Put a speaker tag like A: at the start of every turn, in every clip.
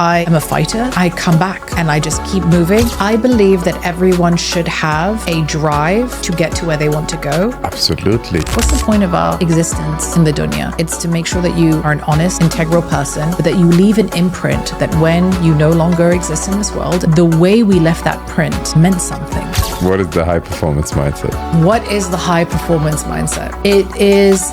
A: I am a fighter. I come back and I just keep moving. I believe that everyone should have a drive to get to where they want to go.
B: Absolutely.
A: What's the point of our existence in the dunya? It's to make sure that you are an honest, integral person, but that you leave an imprint that when you no longer exist in this world, the way we left that print meant something.
B: What is the high performance mindset?
A: What is the high performance mindset? It is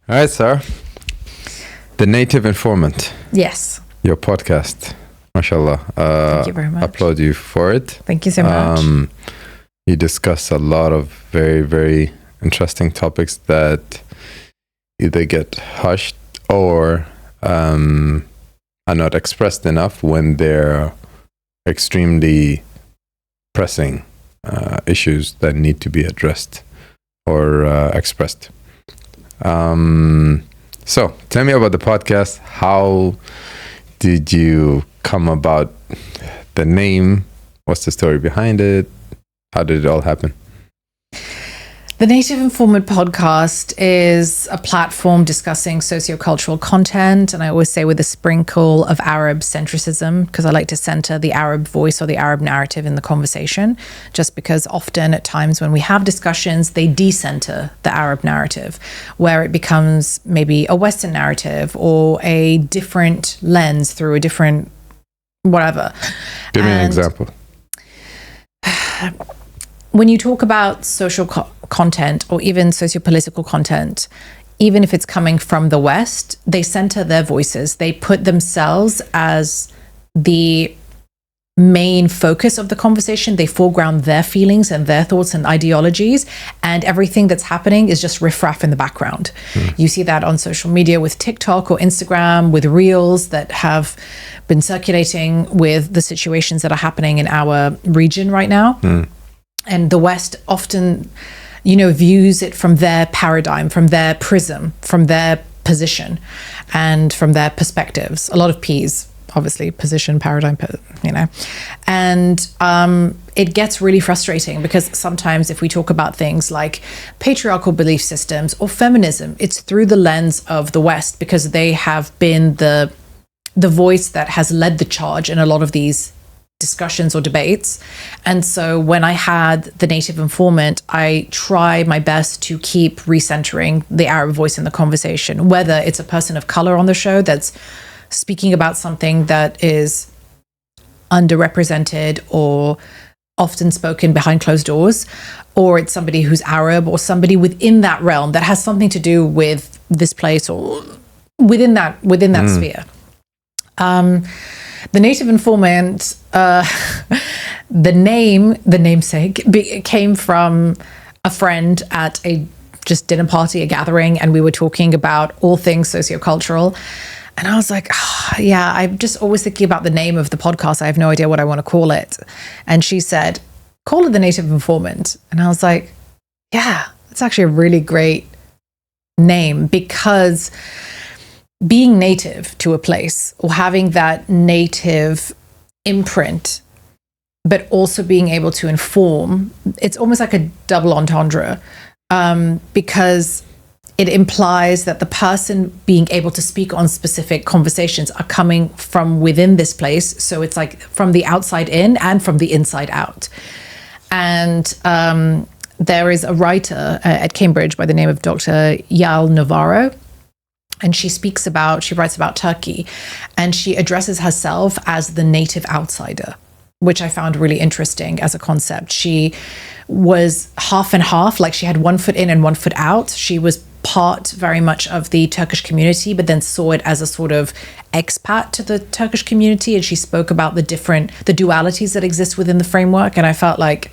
B: All right, Sarah. The Native Informant.
A: Yes.
B: Your podcast. MashaAllah.
A: Thank you very much.
B: Applaud you for it.
A: Thank you so much.
B: You discuss a lot of very, very interesting topics that either get hushed or are not expressed enough when they're extremely pressing issues that need to be addressed or expressed. So tell me about the podcast. How did you come about the name? What's the story behind it? How did it all happen?
A: The Native Informant podcast is a platform discussing sociocultural content, and I always say with a sprinkle of Arab centricism, because I like to center the Arab voice or the Arab narrative in the conversation, just because often at times when we have discussions, they decenter the Arab narrative, where it becomes maybe a Western narrative or a different lens through a different whatever.
B: Give me an example.
A: When you talk about social content or even sociopolitical content, even if it's coming from the West, they center their voices. They put themselves as the main focus of the conversation. They foreground their feelings and their thoughts and ideologies, and everything that's happening is just riffraff in the background. You see that on social media with TikTok or Instagram, with reels that have been circulating with the situations that are happening in our region right now. And the West often, views it from their paradigm, from their prism, from their position, and from their perspectives. A lot of P's, obviously, position, paradigm, And it gets really frustrating because sometimes if we talk about things like patriarchal belief systems or feminism, it's through the lens of the West because they have been the voice that has led the charge in a lot of these discussions or debates. And so when I had the Native Informant, I try my best to keep recentering the Arab voice in the conversation, whether it's a person of color on the show that's speaking about something that is underrepresented or often spoken behind closed doors, or it's somebody who's Arab or somebody within that realm that has something to do with this place or within that sphere. The Native Informant, the namesake, came from a friend at a just dinner party, a gathering, and we were talking about all things sociocultural. And I was like, I'm just always thinking about the name of the podcast. I have no idea what I want to call it. And she said, call it the Native Informant. And I was like, yeah, it's actually a really great name because being native to a place or having that native imprint, but also being able to inform, it's almost like a double entendre because it implies that the person being able to speak on specific conversations are coming from within this place. So it's like from the outside in and from the inside out. And there is a writer at Cambridge by the name of Dr. Yael Navarro. And she writes about Turkey, and she addresses herself as the native outsider, which I found really interesting as a concept. She was half and half, like she had 1 foot in and 1 foot out. She was part very much of the Turkish community, but then saw it as a sort of expat to the Turkish community. And she spoke about the dualities that exist within the framework. And I felt like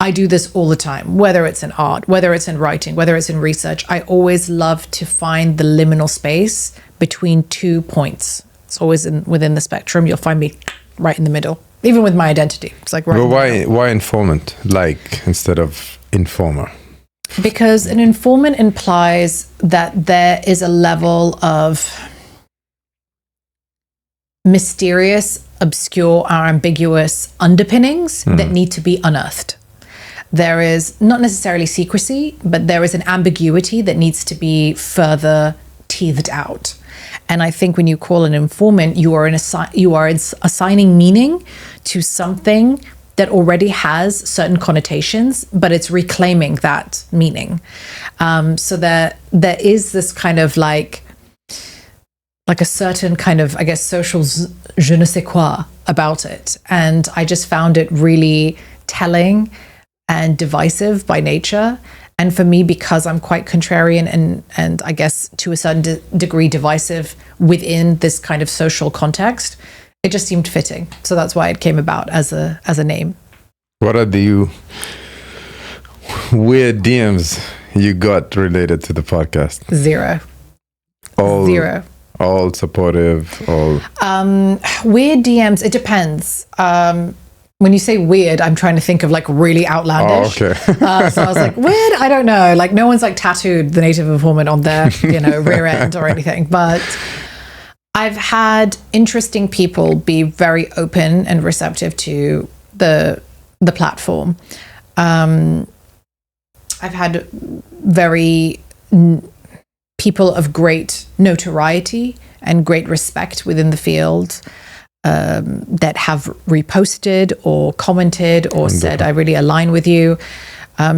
A: I do this all the time, whether it's in art, whether it's in writing, whether it's in research. I always love to find the liminal space between 2 points. It's always within the spectrum. You'll find me right in the middle, even with my identity. It's like right.
B: Well, why informant, instead of informer?
A: Because an informant implies that there is a level of mysterious, obscure, or ambiguous underpinnings that need to be unearthed. there is not necessarily secrecy, but there is an ambiguity that needs to be further teethed out. And I think when you call an informant, you are assigning meaning to something that already has certain connotations, but it's reclaiming that meaning. So there is this kind of like a certain kind of, I guess, social je ne sais quoi about it. And I just found it really telling and divisive by nature. And for me, because I'm quite contrarian and I guess to a certain degree divisive within this kind of social context, it just seemed fitting. So that's why it came about as a name.
B: What are the weird DMs you got related to the podcast?
A: Zero.
B: All supportive, all...
A: Weird DMs, it depends. When you say weird, I'm trying to think of like really outlandish.
B: Oh, okay.
A: So I was like, weird? I don't know. Like no one's like tattooed the native informant on their, rear end or anything. But I've had interesting people be very open and receptive to the platform. I've had people of great notoriety and great respect within the field that have reposted or commented or said, I really align with you.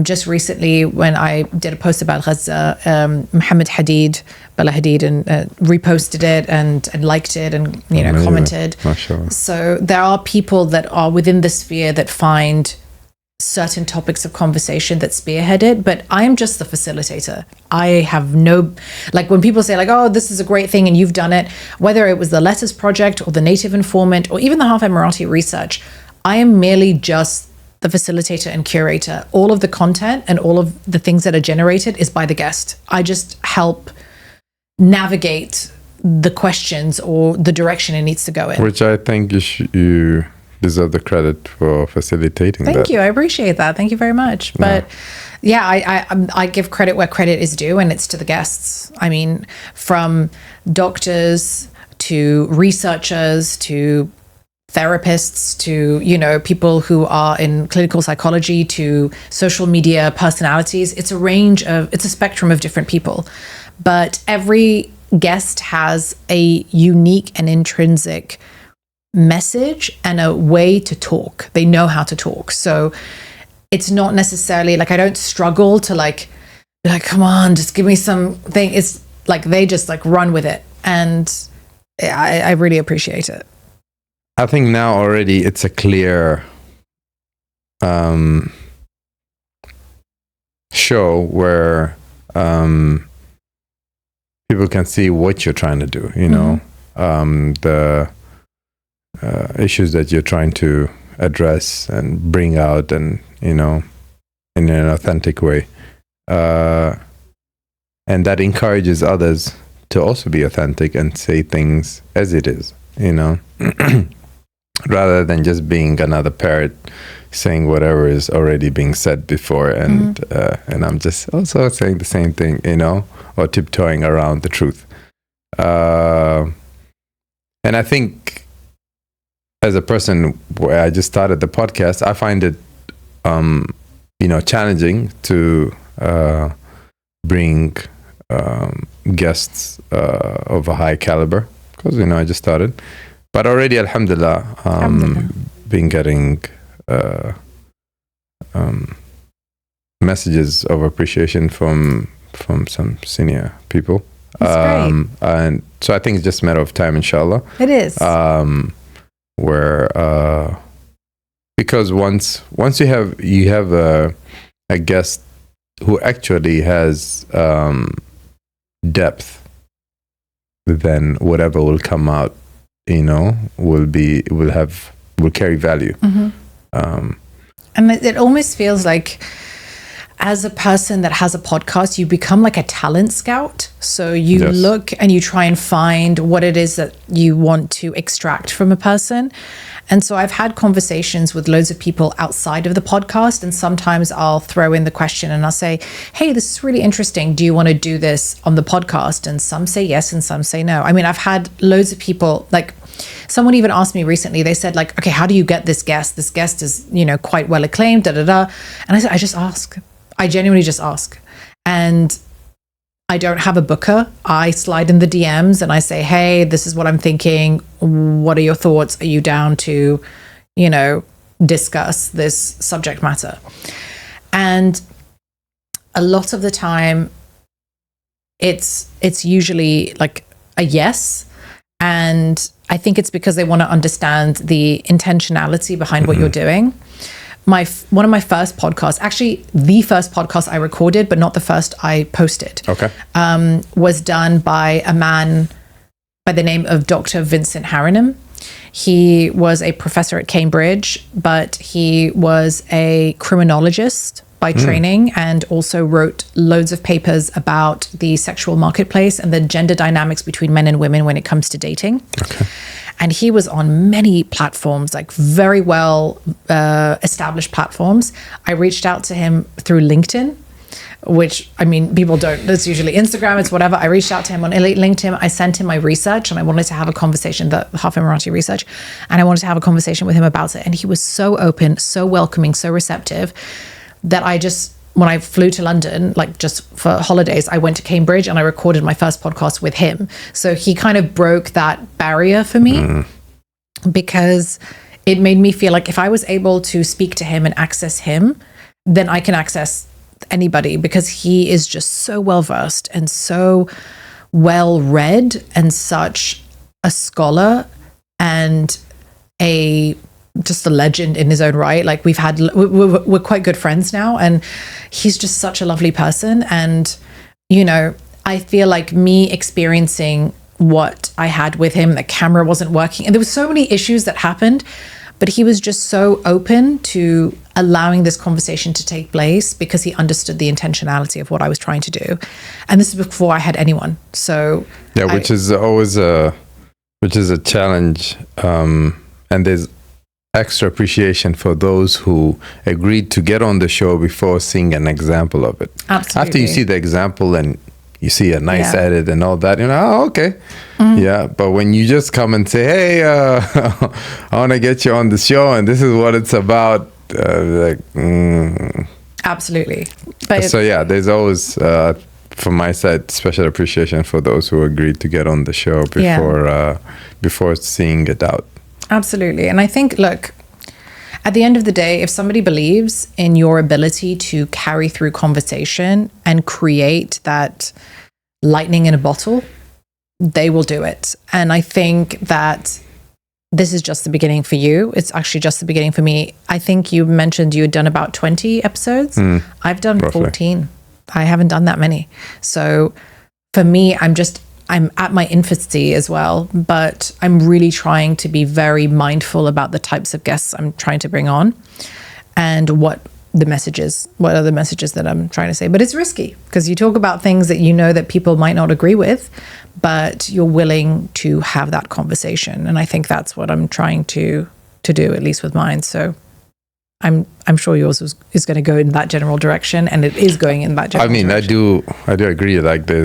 A: Just recently, when I did a post about Gaza, Bella Hadid, and reposted it and liked it and commented. So there are people that are within the sphere that find certain topics of conversation that spearhead it, but I am just the facilitator. I have no, like when people say like, oh, this is a great thing and you've done it, whether it was the Letters Project or the Native Informant or even the Half Emirati research, I am merely just the facilitator and curator. All of the content and all of the things that are generated is by the guest. I just help navigate the questions or the direction it needs to go in.
B: Which I think you deserve the credit for facilitating that.
A: Thank you. I appreciate that. Thank you very much. But yeah, I give credit where credit is due, and it's to the guests. I mean, from doctors to researchers to therapists to, people who are in clinical psychology to social media personalities. It's a spectrum of different people. But every guest has a unique and intrinsic message and a way to talk. They know how to talk. So it's not necessarily like I don't struggle to be like, come on, just give me something. It's like they just like run with it. And I really appreciate it.
B: I think now already it's a clear show where people can see what you're trying to do, the issues that you're trying to address and bring out and, in an authentic way. And that encourages others to also be authentic and say things as it is, rather than just being another parrot saying whatever is already being said before. And I'm just also saying the same thing, or tiptoeing around the truth. And I think as a person where I just started the podcast, I find it, challenging to bring guests of a high caliber because, I just started. But already, alhamdulillah, been getting messages of appreciation from some senior people.
A: That's great.
B: And so I think it's just a matter of time, inshallah.
A: It is.
B: Where because once you have a guest who actually has depth, then whatever will come out, will carry value.
A: And it almost feels like, as a person that has a podcast, you become like a talent scout. So you look and you try and find what it is that you want to extract from a person. And so I've had conversations with loads of people outside of the podcast, and sometimes I'll throw in the question and I'll say, hey, this is really interesting. Do you want to do this on the podcast? And some say yes and some say no. I mean, I've had loads of people, like someone even asked me recently, they said like, okay, how do you get this guest? This guest is, you know, quite well acclaimed, da da da. And I said, I just ask. I genuinely just ask. And I don't have a booker. I slide in the DMs and I say, hey, this is what I'm thinking. What are your thoughts? Are you down to, you know, discuss this subject matter? And a lot of the time, it's usually like a yes. And I think it's because they want to understand the intentionality behind what you're doing. One of my first podcasts, actually the first podcast I recorded, but not the first I posted, was done by a man by the name of Dr. Vincent Harrenham. He was a professor at Cambridge, but he was a criminologist by training and also wrote loads of papers about the sexual marketplace and the gender dynamics between men and women when it comes to dating. And he was on many platforms, like very well established platforms. I reached out to him through LinkedIn, which, I mean, people don't. It's usually Instagram, it's whatever. I reached out to him on LinkedIn. I sent him my research and I wanted to have a conversation, the Half Emirati research, and I wanted to have a conversation with him about it. And he was so open, so welcoming, so receptive that I just, when I flew to London, like just for holidays, I went to Cambridge and I recorded my first podcast with him. So he kind of broke that barrier for me because it made me feel like if I was able to speak to him and access him, then I can access anybody, because he is just so well versed and so well read and such a scholar and just a legend in his own right. Like we're quite good friends now, and he's just such a lovely person. And, you know, I feel like me experiencing what I had with him, the camera wasn't working, and there were so many issues that happened, but he was just so open to allowing this conversation to take place because he understood the intentionality of what I was trying to do. And this is before I had anyone. So
B: yeah, which is always a challenge. And there's extra appreciation for those who agreed to get on the show before seeing an example of it.
A: Absolutely.
B: After you see the example and you see a nice edit and all that, you know, oh, okay. Yeah. But when you just come and say, hey, I want to get you on the show and this is what it's about,
A: Absolutely.
B: But so yeah, there's always, from my side, special appreciation for those who agreed to get on the show before seeing it out.
A: Absolutely. And I think, look, at the end of the day, if somebody believes in your ability to carry through conversation and create that lightning in a bottle, they will do it. And I think that this is just the beginning for you. It's actually just the beginning for me. I think you mentioned you had done about 20 episodes. I've done roughly 14. I haven't done that many. So for me, I'm at my infancy as well, but I'm really trying to be very mindful about the types of guests I'm trying to bring on and what are the messages that I'm trying to say. But it's risky because you talk about things that you know that people might not agree with, but you're willing to have that conversation. And I think that's what I'm trying to do, at least with mine. So I'm sure yours is going to go in that general direction, and it is going in that general direction.
B: I do agree. Like there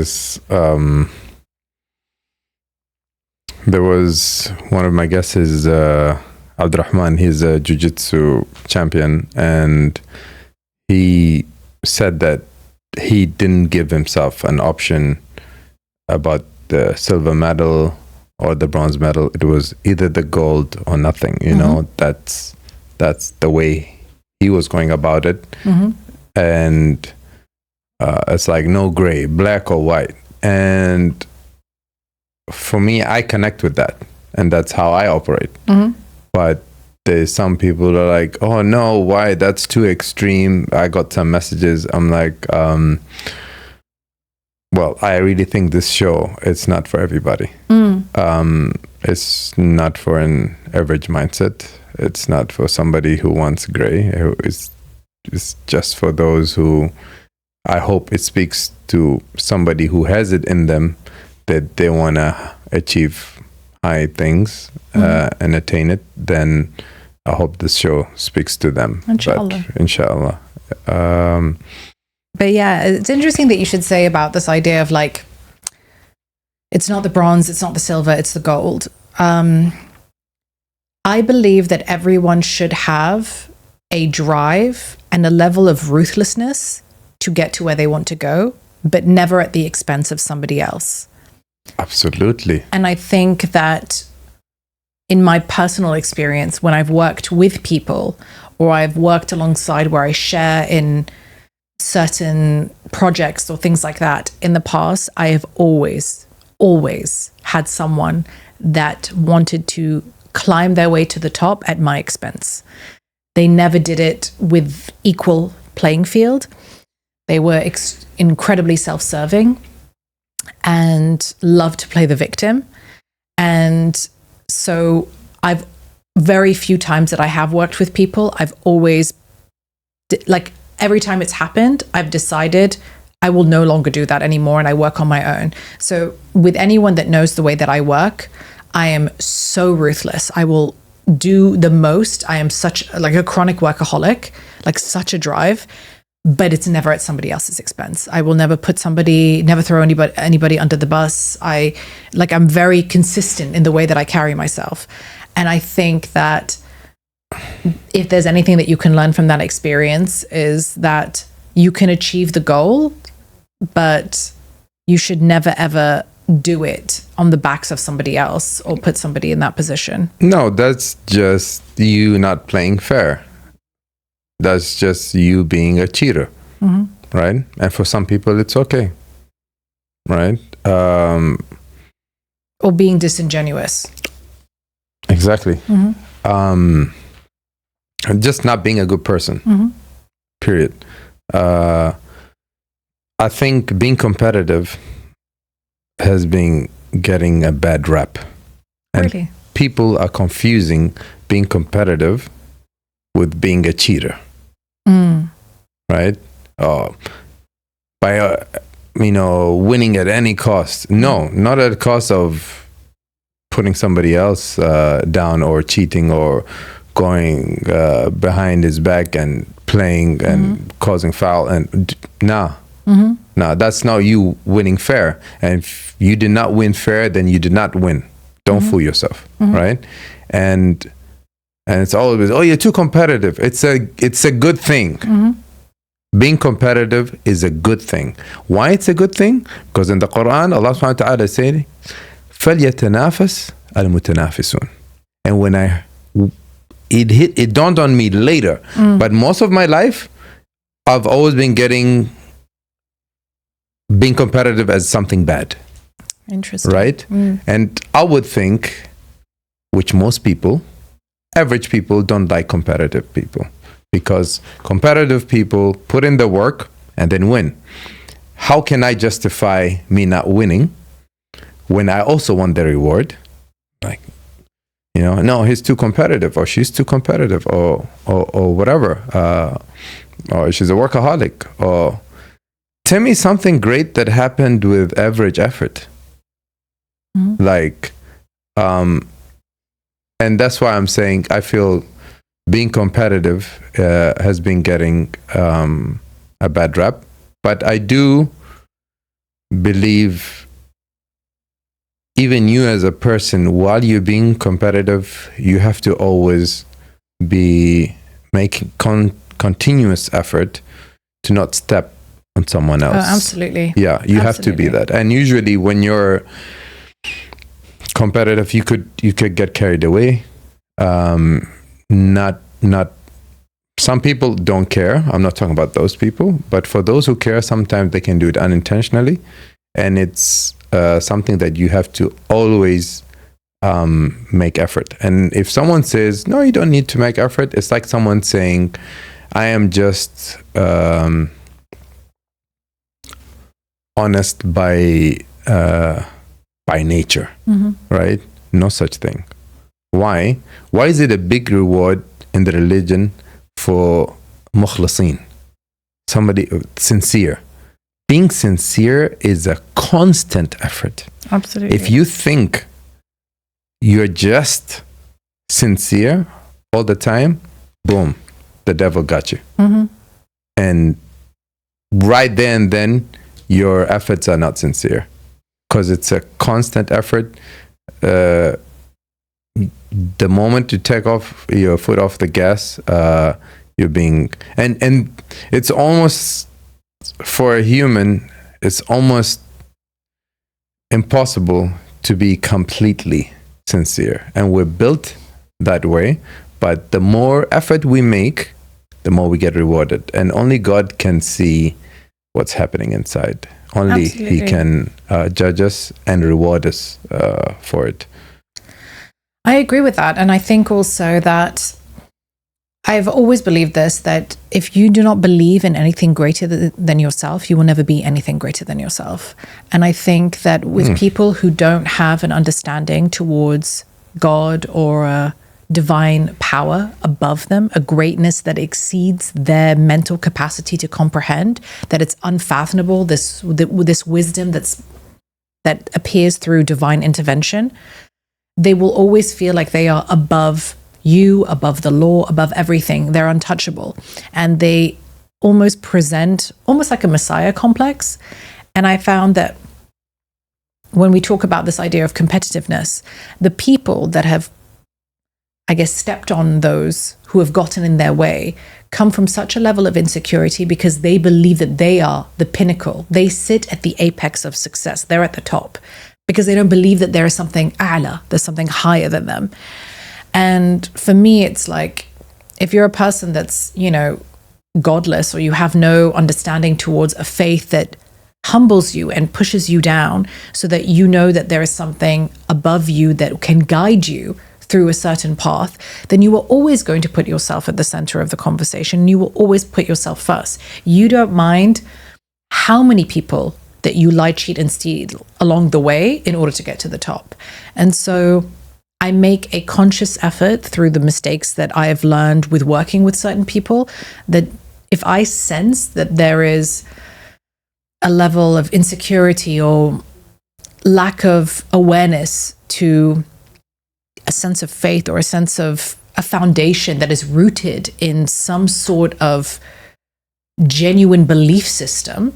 B: was one of my guests is Abdurrahman. He's a jiu-jitsu champion, and he said that he didn't give himself an option about the silver medal or the bronze medal. It was either the gold or nothing. You know, that's the way he was going about it. And it's like no gray, black or white. And for me, I connect with that, and that's how I operate. But there's some people that are like, oh no, why? That's too extreme. I got some messages. I'm like, well, I really think this show, it's not for everybody. It's not for an average mindset. It's not for somebody who wants gray. It's just for those who, I hope it speaks to somebody who has it in them, that they want to achieve high things and attain it. Then I hope this show speaks to them. Inshallah.
A: But yeah, it's interesting that you should say about this idea of like, it's not the bronze, it's not the silver, it's the gold. I believe that everyone should have a drive and a level of ruthlessness to get to where they want to go, but never at the expense of somebody else.
B: Absolutely.
A: And I think that in my personal experience, when I've worked with people or I've worked alongside where I share in certain projects or things like that in the past, I have always had someone that wanted to climb their way to the top at my expense. They never did it with equal playing field. They were incredibly self-serving and loved to play the victim. And so I've very few times that I have worked with people, I've always, like every time it's happened, I've decided I will no longer do that anymore and I work on my own. So with anyone that knows the way that I work, I am so ruthless. I will do the most. I am such like a chronic workaholic, like such a drive, but it's never at somebody else's expense. I will never never throw anybody under the bus. I'm very consistent in the way that I carry myself. And I think that if there's anything that you can learn from that experience is that you can achieve the goal, but you should never ever do it on the backs of somebody else or put somebody in that position.
B: No, that's just you not playing fair. That's just you being a cheater, right? And for some people, it's okay, right?
A: Or being disingenuous.
B: Exactly. Just not being a good person, period. I think being competitive has been getting a bad rap. And
A: Really?
B: people are confusing being competitive with being a cheater. Right? By winning at any cost. No, not at the cost of putting somebody else down or cheating or going behind his back and playing and causing foul. And nah, that's not you winning fair. And if you did not win fair, then you did not win. Don't fool yourself, right? And it's always, you're too competitive. It's a good thing. Being competitive is a good thing. Why it's a good thing? Because in the Quran, Allah subhanahu wa ta'ala said, فَلْيَتَنَافَسْ الْمُتَنَافِسُونَ. And when it dawned on me later, but most of my life, I've always been being competitive as something bad.
A: Interesting.
B: Right? And I would think, which most people, average people don't like competitive people, because competitive people put in the work and then win. How can I justify me not winning when I also want the reward? Like, no, he's too competitive or she's too competitive or whatever. Or she's a workaholic. Or tell me something great that happened with average effort. And that's why I'm saying I feel being competitive has been getting a bad rap. But I do believe even you as a person, while you're being competitive, you have to always be making continuous effort to not step on someone else.
A: Oh, absolutely.
B: Yeah, you have to be that. And usually when you're competitive, you could get carried away. Not some people don't care. I'm not talking about those people, but for those who care, sometimes they can do it unintentionally, and it's something that you have to always make effort. And if someone says no, you don't need to make effort, it's like someone saying I am just honest by nature, right? No such thing. Why is it a big reward in the religion for mukhlasin, somebody sincere? Being sincere is a constant effort.
A: Absolutely.
B: If you think you're just sincere all the time, boom, the devil got you. And right there and then, your efforts are not sincere, because it's a constant effort. the moment you take off your foot off the gas, you're being, and it's almost, for a human, it's almost impossible to be completely sincere, and we're built that way. But the more effort we make, the more we get rewarded, and only God can see what's happening inside. Only
A: Absolutely.
B: He can judge us and reward us for it.
A: I agree with that. And I think also that I've always believed this, that if you do not believe in anything greater than yourself, you will never be anything greater than yourself. And I think that with people who don't have an understanding towards God or a divine power above them, a greatness that exceeds their mental capacity to comprehend, that it's unfathomable, this wisdom that appears through divine intervention, they will always feel like they are above you, above the law, above everything. They're untouchable. And they almost present almost like a messiah complex. And I found that when we talk about this idea of competitiveness, the people that have, I guess, stepped on those who have gotten in their way come from such a level of insecurity because they believe that they are the pinnacle. They sit at the apex of success. They're at the top because they don't believe that there is something a'la, there's something higher than them. And for me, it's like, if you're a person that's, godless, or you have no understanding towards a faith that humbles you and pushes you down so that you know that there is something above you that can guide you through a certain path, then you are always going to put yourself at the center of the conversation. You will always put yourself first. You don't mind how many people that you lie, cheat, and steal along the way in order to get to the top. And so I make a conscious effort through the mistakes that I have learned with working with certain people, that if I sense that there is a level of insecurity or lack of awareness to a sense of faith or a sense of a foundation that is rooted in some sort of genuine belief system,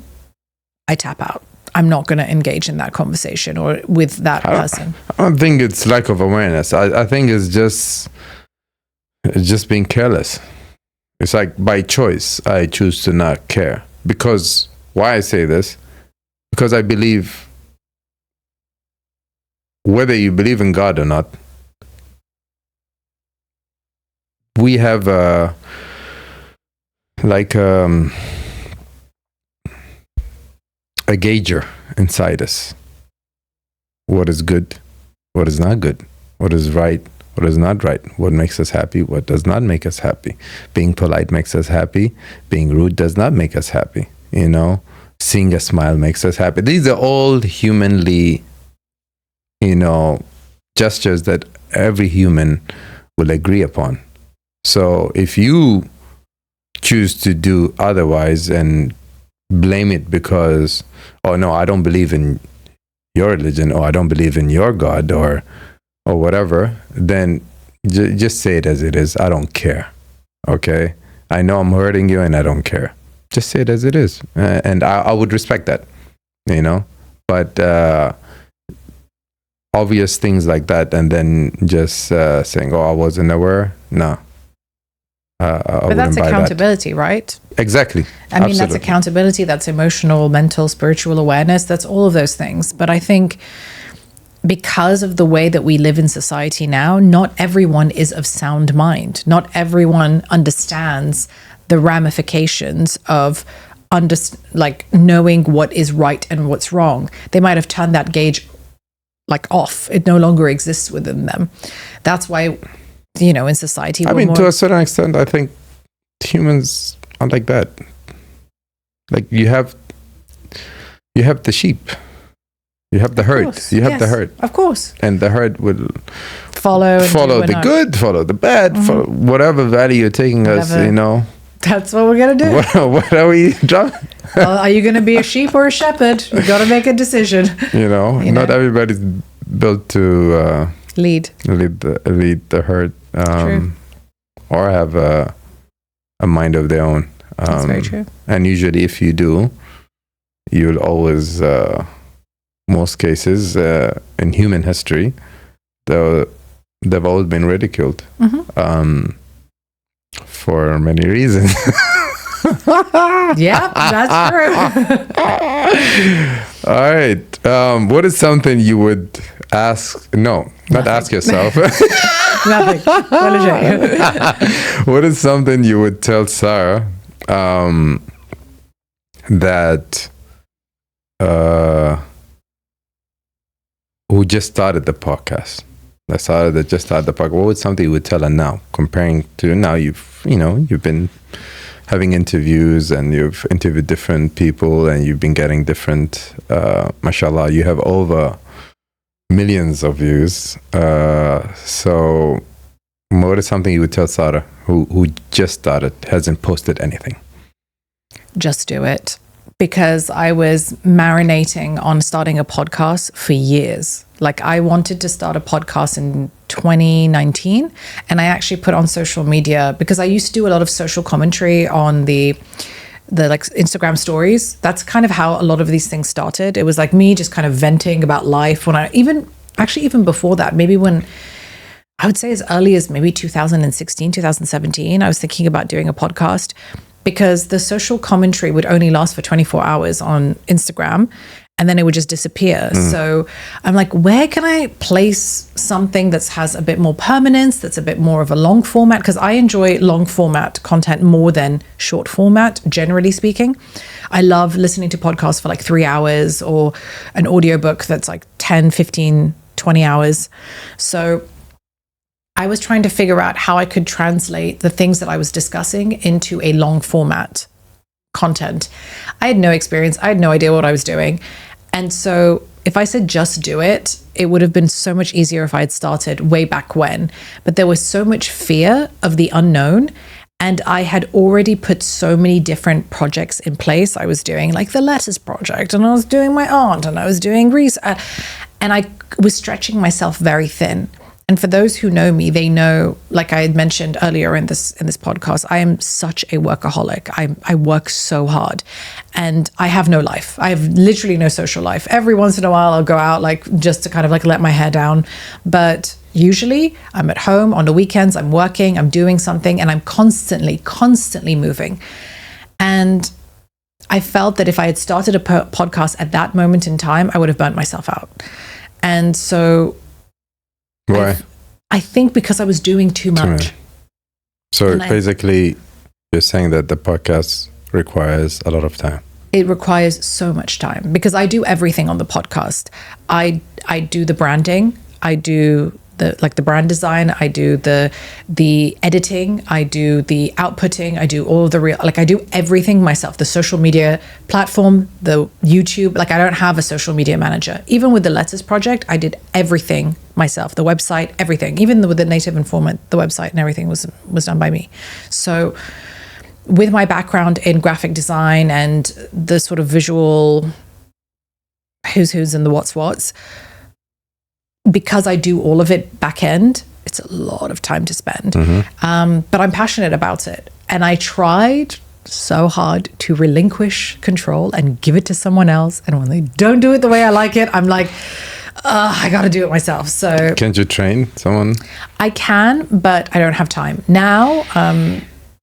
A: I tap out. I'm not going to engage in that conversation or with that person.
B: I don't think it's lack of awareness. I think it's just being careless. It's like by choice, I choose to not care. Because, why I say this? Because I believe, whether you believe in God or not, we have a gauger inside us. What is good? What is not good? What is right? What is not right? What makes us happy? What does not make us happy? Being polite makes us happy. Being rude does not make us happy. Seeing a smile makes us happy. These are all humanly, gestures that every human will agree upon. So if you choose to do otherwise and blame it because, oh no, I don't believe in your religion, or I don't believe in your God, or whatever, then just say it as it is. I don't care. Okay? I know I'm hurting you and I don't care. Just say it as it is. And I would respect that, But obvious things like that, and then just saying, oh, I wasn't aware. No.
A: But that's accountability, right?
B: Exactly.
A: I mean, that's accountability, that's emotional, mental, spiritual awareness, that's all of those things. But I think because of the way that we live in society now, not everyone is of sound mind. Not everyone understands the ramifications of knowing what is right and what's wrong. They might have turned that gauge off. It no longer exists within them. That's why, in society,
B: to a certain extent, I think humans are like that. Like you have the sheep, you have the herd, the herd,
A: of course,
B: and the herd will
A: follow
B: the good, follow the bad, follow whatever value you're taking us.
A: That's what we're gonna do.
B: What are we doing?
A: Are you gonna be a sheep or a shepherd? You got to make a decision.
B: Not everybody's built to
A: lead
B: the herd, or have a mind of their own.
A: That's very true.
B: And usually, if you do, you'll always, most cases in human history, the they've always been ridiculed for many reasons.
A: Yeah, that's true.
B: All right. What is something you would ask? No, not ask yourself.
A: Nothing.
B: What is something you would tell Sarah that who just started the podcast? Sarah that just started the podcast. What would something you would tell her now, comparing to now? You've been having interviews and you've interviewed different people and you've been getting different. Mashallah, you have over millions of views. So, what is something you would tell Sarah who just started, hasn't posted anything?
A: Just do it. Because I was marinating on starting a podcast for years. Like, I wanted to start a podcast in 2019, and I actually put on social media because I used to do a lot of social commentary on the like Instagram stories. That's kind of how a lot of these things started. It was like me just kind of venting about life when even before that, maybe when I would say as early as maybe 2016, 2017, I was thinking about doing a podcast, because the social commentary would only last for 24 hours on Instagram and then it would just disappear. So I'm like, where can I place something that has a bit more permanence, that's a bit more of a long format? Because I enjoy long format content more than short format, generally speaking. I love listening to podcasts for like 3 hours, or an audiobook that's like 10, 15, 20 hours. So I was trying to figure out how I could translate the things that I was discussing into a long format content. I had no experience. I had no idea what I was doing. And so if I said just do it, it would have been so much easier if I had started way back when. But there was so much fear of the unknown. And I had already put so many different projects in place. I was doing like the Letters Project, and I was doing my aunt, and I was doing research, and I was stretching myself very thin. And for those who know me, they know, like I had mentioned earlier in this podcast, I am such a workaholic. I work so hard, and I have no life. I have literally no social life. Every once in a while, I'll go out, like just to kind of like let my hair down. But usually I'm at home on the weekends. I'm working, I'm doing something, and I'm constantly moving. And I felt that if I had started a podcast at that moment in time, I would have burnt myself out. And so
B: why?
A: I think because I was doing too much.
B: So basically, you're saying that the podcast requires a lot of time.
A: It requires so much time, because I do everything on the podcast. I do the branding, I do the brand design, I do the editing, I do the outputting, I do all of the I do everything myself. The social media platform, the YouTube, like I don't have a social media manager. Even with the Letters Project, I did everything myself. The website, everything. Even with the Native Informant, the website and everything was done by me. So with my background in graphic design and the sort of visual who's and the what's, because I do all of it back end, it's a lot of time to spend. But I'm passionate about it. And I tried so hard to relinquish control and give it to someone else. And when they don't do it the way I like it, I'm like, I got to do it myself. So
B: can't you train someone?
A: I can, but I don't have time. Now,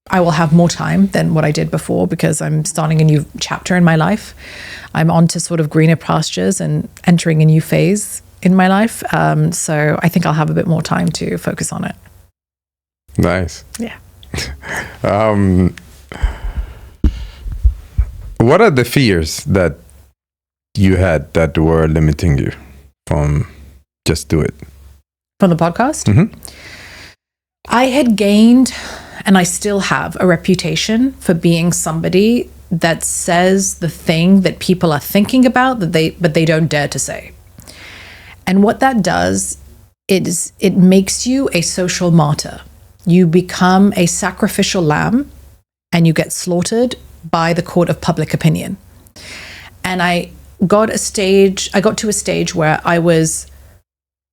A: I will have more time than what I did before, because I'm starting a new chapter in my life. I'm on to sort of greener pastures and entering a new phase in my life. So I think I'll have a bit more time to focus on it.
B: Nice.
A: Yeah.
B: What are the fears that you had that were limiting you from just do it?
A: From the podcast? I had gained, and I still have, a reputation for being somebody that says the thing that people are thinking about, but they don't dare to say. And what that does is it makes you a social martyr. You become a sacrificial lamb, and you get slaughtered by the court of public opinion. And I got to a stage where I was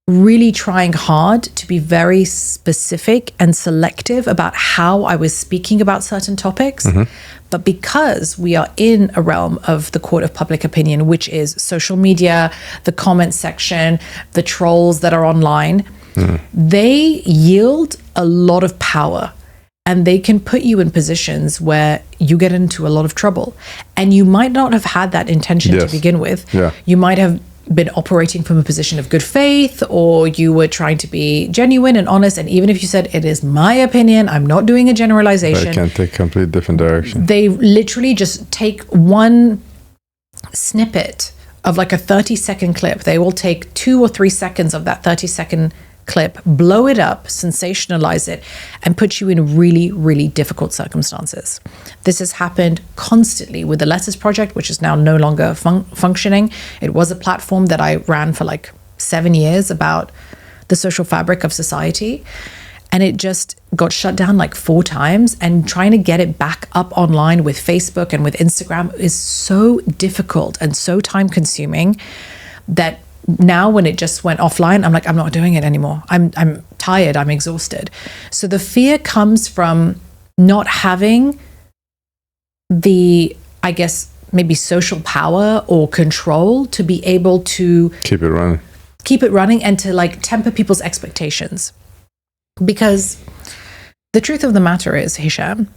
A: really trying hard to be very specific and selective about how I was speaking about certain topics. But because we are in a realm of the court of public opinion, which is social media, the comment section, the trolls that are online, they yield a lot of power, and they can put you in positions where you get into a lot of trouble. And you might not have had that intention to begin with.
B: Yeah.
A: You might have been operating from a position of good faith, or you were trying to be genuine and honest. And even if you said, it is my opinion, I'm not doing a generalization.
B: They can take complete different direction.
A: They literally just take one snippet of like a 30-second clip. They will take 2 or 3 seconds of that 30-second clip, blow it up, sensationalize it, and put you in really, really difficult circumstances. This has happened constantly with the Letters Project, which is now no longer functioning. It was a platform that I ran for like 7 years about the social fabric of society. And it just got shut down like 4 times. And trying to get it back up online with Facebook and with Instagram is so difficult and so time consuming that now when it just went offline, I'm like, I'm not doing it anymore. I'm tired. I'm exhausted. So the fear comes from not having the, I guess, maybe social power or control to be able to
B: keep it running
A: and to like temper people's expectations. Because the truth of the matter is, Hisham,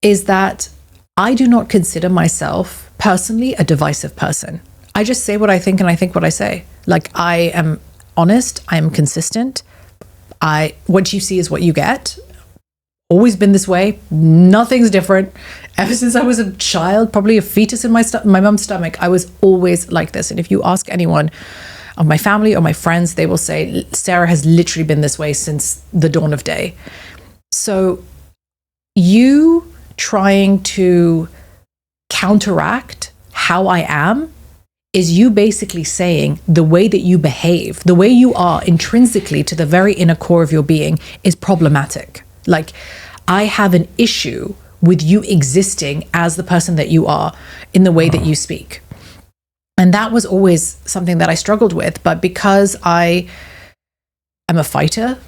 A: is that I do not consider myself personally a divisive person. I just say what I think and I think what I say. Like, I am honest, I am consistent. What you see is what you get. Always been this way. Nothing's different. Ever since I was a child, probably a fetus in my mom's stomach, I was always like this. And if you ask anyone of my family or my friends, they will say, Sarah has literally been this way since the dawn of day. So you trying to counteract how I am is you basically saying the way that you behave, the way you are intrinsically to the very inner core of your being is problematic. Like, I have an issue with you existing as the person that you are in the way that you speak. And that was always something that I struggled with. But because I am a fighter,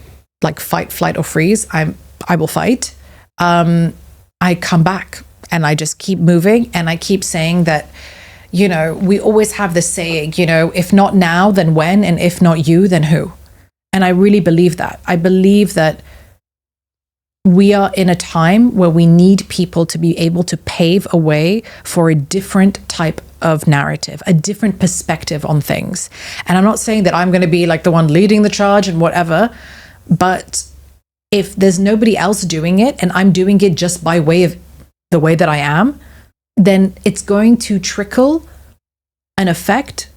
A: like fight, flight, or freeze, I will fight. I come back and I just keep moving, and I keep saying that, you know, we always have this saying, you know, if not now, then when? And if not you, then who? And I really believe that. I believe that we are in a time where we need people to be able to pave a way for a different type of narrative, a different perspective on things. And I'm not saying that I'm going to be like the one leading the charge and whatever, but if there's nobody else doing it and I'm doing it just by way of the way that I am, then it's going to trickle an effect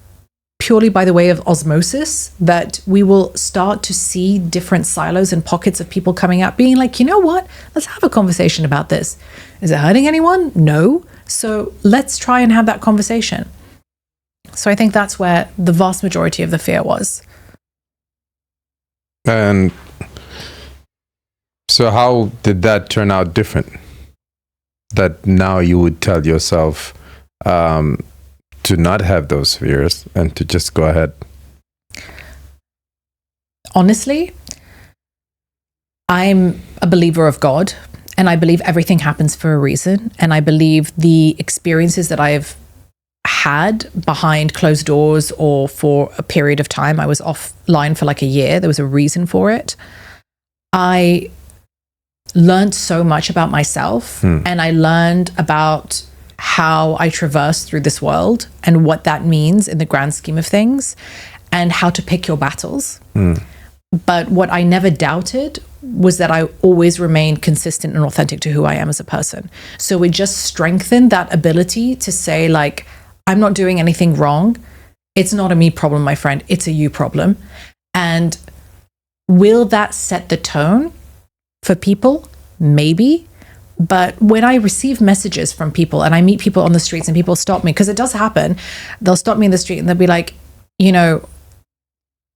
A: purely by the way of osmosis, that we will start to see different silos and pockets of people coming out being like, you know what, let's have a conversation about this. Is it hurting anyone? No. So let's try and have that conversation. So I think that's where the vast majority of the fear was.
B: And so how did that turn out different? That now you would tell yourself to not have those fears and to just go ahead?
A: Honestly, I'm a believer of God, and I believe everything happens for a reason. And I believe the experiences that I've had behind closed doors or for a period of time, I was offline for like a year, there was a reason for it. I learned so much about myself, and I learned about how I traverse through this world and what that means in the grand scheme of things, and how to pick your battles. But what I never doubted was that I always remained consistent and authentic to who I am as a person. So it just strengthened that ability to say, like, I'm not doing anything wrong. It's not a me problem, my friend. It's a you problem. And will that set the tone for people? Maybe. But when I receive messages from people and I meet people on the streets and people stop me, because it does happen, they'll stop me in the street and they'll be like, you know,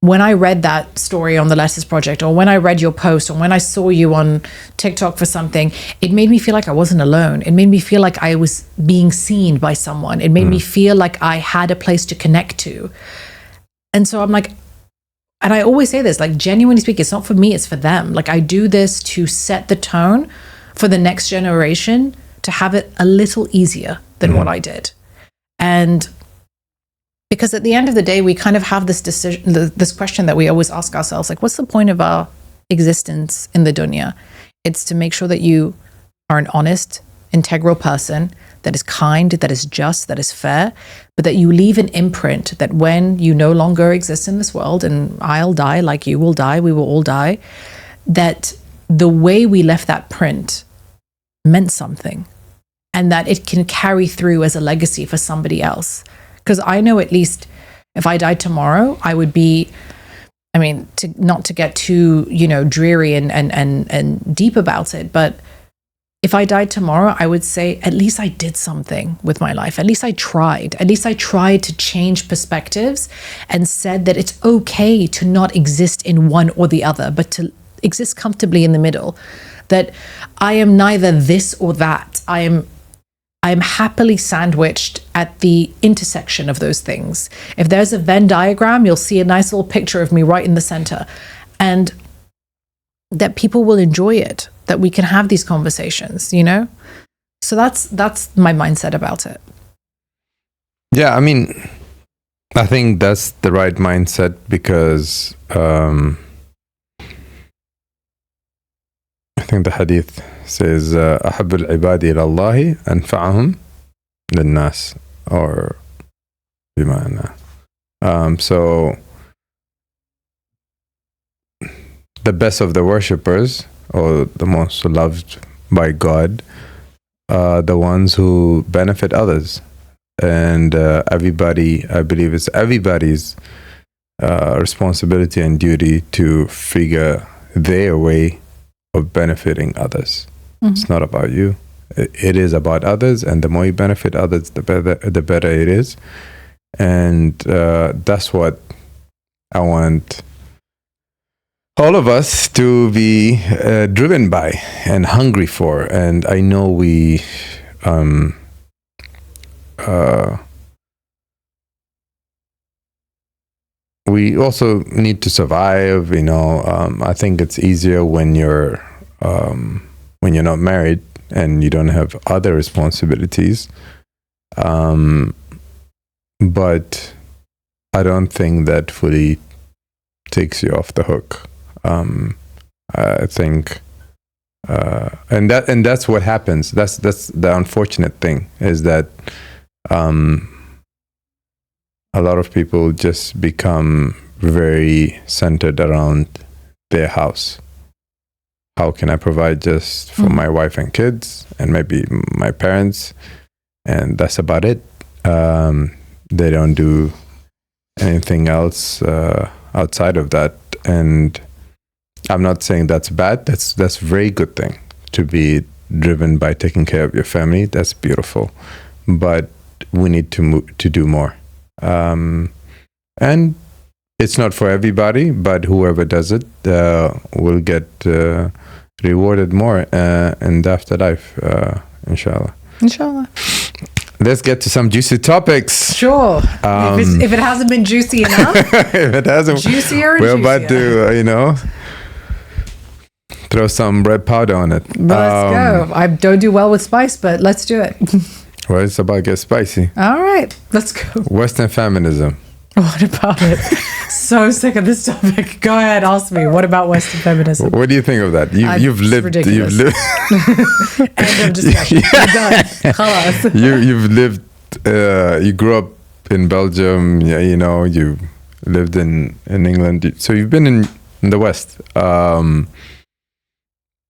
A: when I read that story on the Letters Project, or when I read your post, or when I saw you on TikTok for something, it made me feel like I wasn't alone. It made me feel like I was being seen by someone. It made me feel like I had a place to connect to. And so I'm like, and I always say this, like, genuinely speaking, it's not for me, it's for them. Like, I do this to set the tone for the next generation to have it a little easier than what I did. And Because at the end of the day, we kind of have this decision, this question that we always ask ourselves, like, what's the point of our existence in the dunya? It's to make sure that you are an honest, integral person that is kind, that is just, that is fair, but that you leave an imprint that when you no longer exist in this world, and I'll die, like you will die, we will all die, that the way we left that print meant something, and that it can carry through as a legacy for somebody else. Because I know, at least if I died tomorrow, I would be, I mean, not to get too, dreary and deep about it, but if I died tomorrow, I would say, at least I did something with my life. At least I tried. At least I tried to change perspectives and said that it's okay to not exist in one or the other, but to exist comfortably in the middle. That I am neither this or that. I am happily sandwiched at the intersection of those things. If there's a Venn diagram, you'll see a nice little picture of me right in the center. And that people will enjoy it, that we can have these conversations, So that's my mindset about it.
B: Yeah, I mean, I think that's the right mindset, because I think the hadith says أحب العباد إلى الله أنفعهم للناس, or بمعنى. So the best of the worshippers, or the most loved by God, the ones who benefit others. And everybody, I believe it's everybody's responsibility and duty to figure their way of benefiting others. Mm-hmm. It's not about you. It is about others, and the more you benefit others, the better it is. And that's what I want all of us to be driven by and hungry for. And I know we also need to survive. I think it's easier when you're not married and you don't have other responsibilities. But I don't think that fully takes you off the hook. I think, and that's what happens. That's the unfortunate thing, is that a lot of people just become very centered around their house. How can I provide just for my wife and kids, and maybe my parents, and that's about it. They don't do anything else outside of that, and I'm not saying that's bad. That's a very good thing, to be driven by taking care of your family. That's beautiful, but we need to do more. And it's not for everybody, but whoever does it will get rewarded more in the afterlife, inshallah.
A: Inshallah.
B: Let's get to some juicy topics.
A: Sure. If it hasn't been juicy enough,
B: if it hasn't,
A: juicier and
B: we're
A: juicier.
B: about to, throw some red powder on it.
A: Let's go. I don't do well with spice, but let's do it.
B: Well, it's about to get spicy.
A: All right, let's go.
B: Western feminism.
A: What about it? So sick of this topic. Go ahead, ask me. What about Western feminism?
B: What do you think of that? You've lived.
A: Ridiculous.
B: You've lived.
A: End of discussion. We're done. Khalas.
B: You've lived. You grew up in Belgium. Yeah, you lived in England. So you've been in the West.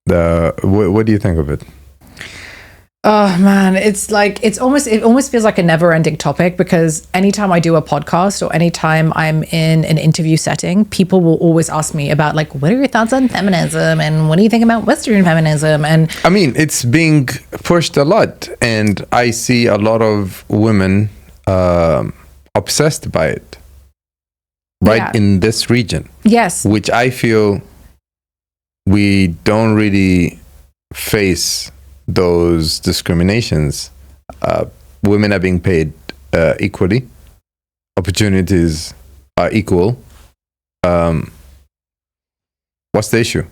B: What do you think of it?
A: Oh man, it almost feels like a never-ending topic, because anytime I do a podcast or anytime I'm in an interview setting, people will always ask me about, like, what are your thoughts on feminism, and what do you think about Western feminism? And
B: I mean, it's being pushed a lot, and I see a lot of women obsessed by it, right, in this region.
A: Yes,
B: which I feel we don't really face those discriminations. Women are being paid equally. Opportunities are equal. What's the issue?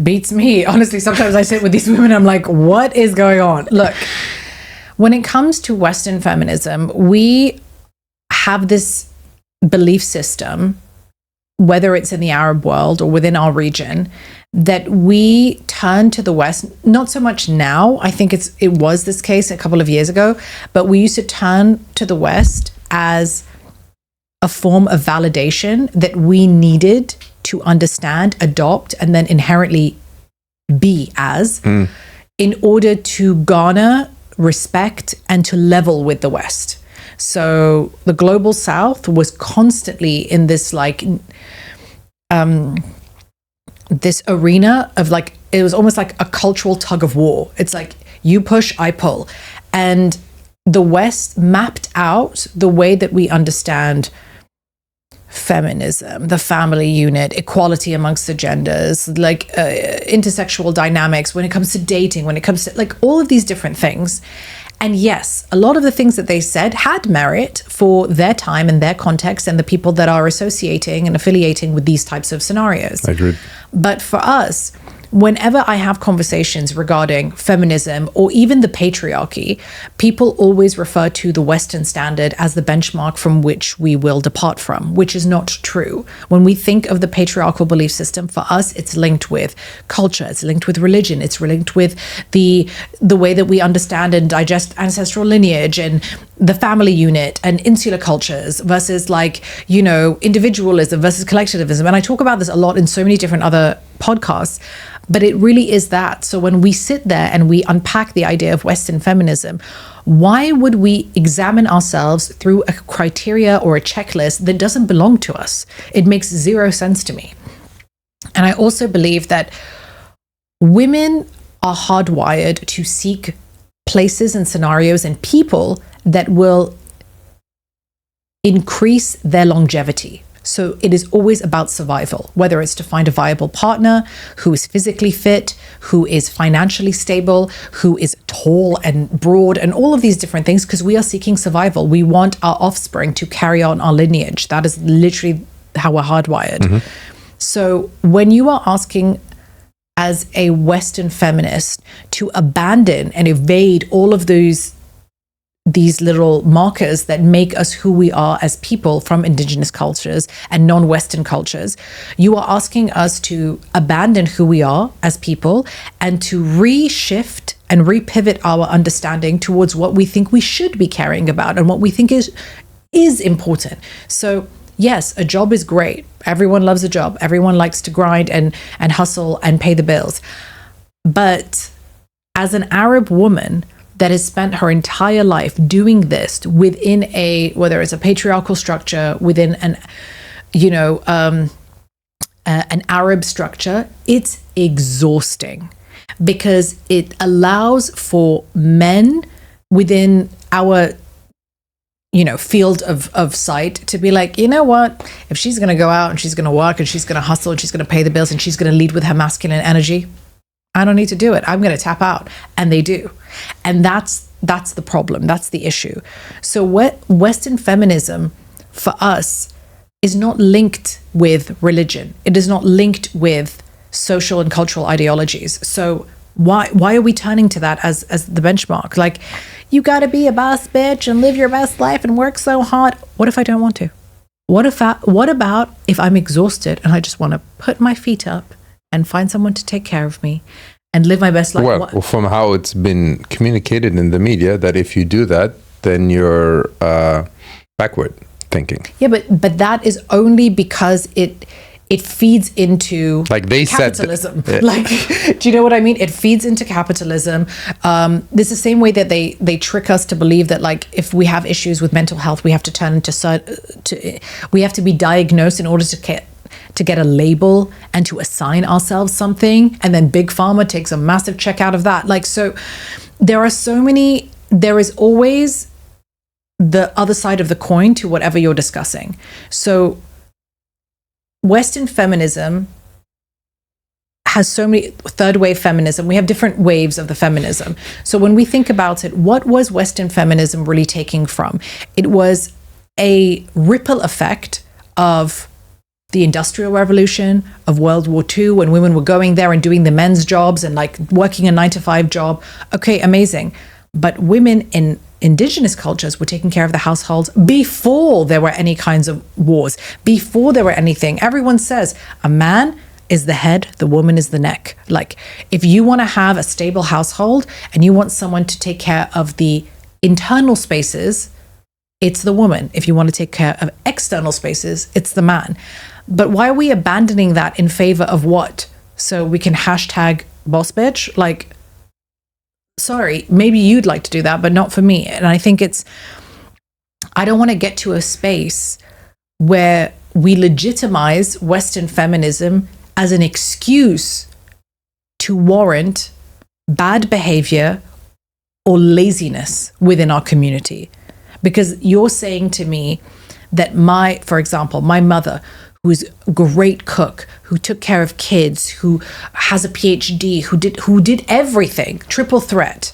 A: Beats me. Honestly, sometimes I sit with these women, I'm like, what is going on? Look, when it comes to Western feminism, we have this belief system, whether it's in the Arab world or within our region, that we turn to the West, not so much now. I think it was this case a couple of years ago, but we used to turn to the West as a form of validation that we needed to understand, adopt, and then inherently be as, in order to garner respect and to level with the West. So the global South was constantly in this this arena of it was almost like a cultural tug of war. It's like you push, I pull. And the West mapped out the way that we understand feminism, the family unit, equality amongst the genders, intersexual dynamics, when it comes to dating, when it comes to all of these different things. And yes, a lot of the things that they said had merit for their time and their context and the people that are associating and affiliating with these types of scenarios.
B: I agree.
A: But for us, whenever I have conversations regarding feminism or even the patriarchy, people always refer to the Western standard as the benchmark from which we will depart from, which is not true. When we think of the patriarchal belief system, for us, it's linked with culture, it's linked with religion, it's linked with the way that we understand and digest ancestral lineage and the family unit and insular cultures versus individualism versus collectivism. And I talk about this a lot in so many different other podcasts. But it really is that. So when we sit there and we unpack the idea of Western feminism, why would we examine ourselves through a criteria or a checklist that doesn't belong to us? It makes zero sense to me. And I also believe that women are hardwired to seek places and scenarios and people that will increase their longevity. So it is always about survival, whether it's to find a viable partner who is physically fit, who is financially stable, who is tall and broad, and all of these different things, because we are seeking survival. We want our offspring to carry on our lineage. That is literally how we're hardwired. Mm-hmm. So when you are asking as a Western feminist to abandon and evade all of these little markers that make us who we are as people from indigenous cultures and non-Western cultures, you are asking us to abandon who we are as people and to reshift and repivot our understanding towards what we think we should be caring about and what we think is important. So yes, a job is great. Everyone loves a job. Everyone likes to grind and hustle and pay the bills. But as an Arab woman that has spent her entire life doing this within whether it's a patriarchal structure, within an Arab structure, it's exhausting because it allows for men within our field of sight to be like, you know what, if she's going to go out and she's going to work and she's going to hustle and she's going to pay the bills and she's going to lead with her masculine energy, I don't need to do it. I'm going to tap out. And they do. And that's the problem. That's the issue. So what Western feminism for us is not linked with religion. It is not linked with social and cultural ideologies. So why are we turning to that as the benchmark? Like, you got to be a boss bitch and live your best life and work so hard. What if I don't want to? What about if I'm exhausted and I just want to put my feet up and find someone to take care of me and live my best life?
B: Well, from how it's been communicated in the media, that if you do that, then you're backward thinking.
A: Yeah, but that is only because it feeds into capitalism. Do you know what I mean? It feeds into capitalism. There's the same way that they trick us to believe that if we have issues with mental health, we have to turn we have to be diagnosed in order to get a label and to assign ourselves something, and then Big Pharma takes a massive check out of that. So there is always the other side of the coin to whatever you're discussing. So Western feminism has so many, third wave feminism, we have different waves of the feminism. So when we think about it, what was Western feminism really taking from? It was a ripple effect of the Industrial Revolution, of World War II, when women were going there and doing the men's jobs and working a 9-to-5 job. Okay, amazing. But women in indigenous cultures were taking care of the households before there were any kinds of wars, before there were anything. Everyone says a man is the head, the woman is the neck. Like, if you want to have a stable household and you want someone to take care of the internal spaces, it's the woman. If you want to take care of external spaces, it's the man. But why are we abandoning that in favor of what? So we can hashtag boss bitch? Like, sorry, maybe you'd like to do that, but not for me. And I think I don't want to get to a space where we legitimize Western feminism as an excuse to warrant bad behavior or laziness within our community. Because you're saying to me that for example, my mother, who's a great cook, who took care of kids, who has a PhD, who did everything, triple threat,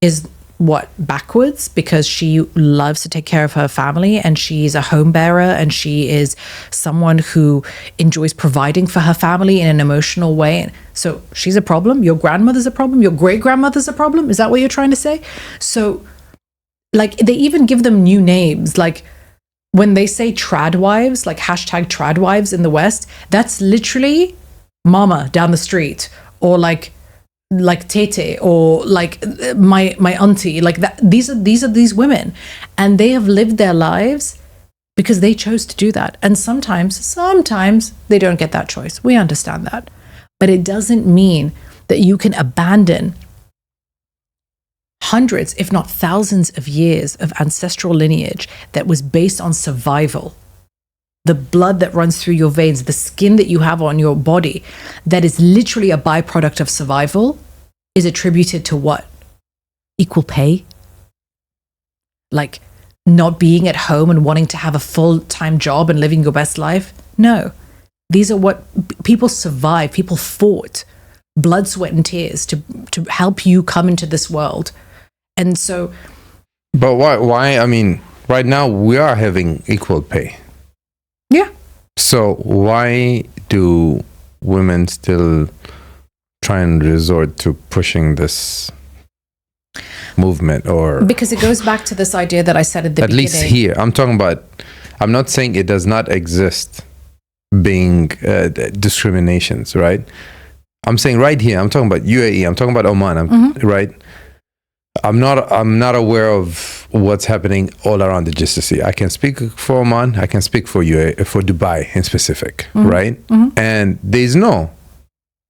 A: is what, backwards because she loves to take care of her family and she's a home bearer and she is someone who enjoys providing for her family in an emotional way. So she's a problem. Your grandmother's a problem. Your great grandmother's a problem. Is that what you're trying to say? So, like, they even give them new names. Like, when they say trad wives, like hashtag trad wives in the West, that's literally mama down the street, or like tete, or like my auntie, like that. These are these women, and they have lived their lives because they chose to do that. And sometimes they don't get that choice. We understand that, but it doesn't mean that you can abandon hundreds, if not thousands of years of ancestral lineage that was based on survival. The blood that runs through your veins, the skin that you have on your body, that is literally a byproduct of survival, is attributed to what? Equal pay? Like not being at home and wanting to have a full-time job and living your best life? No. These are what people survived. People fought blood, sweat, and tears to help you come into this world. And so,
B: but why? I mean, right now we are having equal pay.
A: Yeah.
B: So why do women still try and resort to pushing this movement? Or
A: because it goes back to this idea that I said at the beginning.
B: At least here, I'm talking about. I'm not saying it does not exist, being discriminations, right? I'm saying right here. I'm talking about UAE. I'm talking about Oman. Right. I'm not aware of what's happening all around the GCC. I can speak for Oman. I can speak for UAE, for Dubai in specific, right? And there's no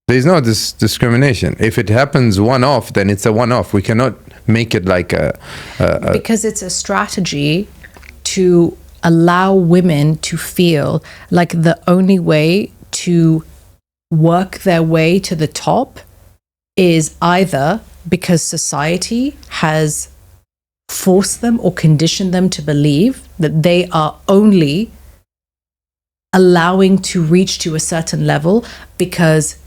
B: this discrimination. If it happens one-off, then it's a one-off. We cannot make it like a
A: because it's a strategy to allow women to feel like the only way to work their way to the top is either because society has forced them or conditioned them to believe that they are only allowing to reach to a certain level because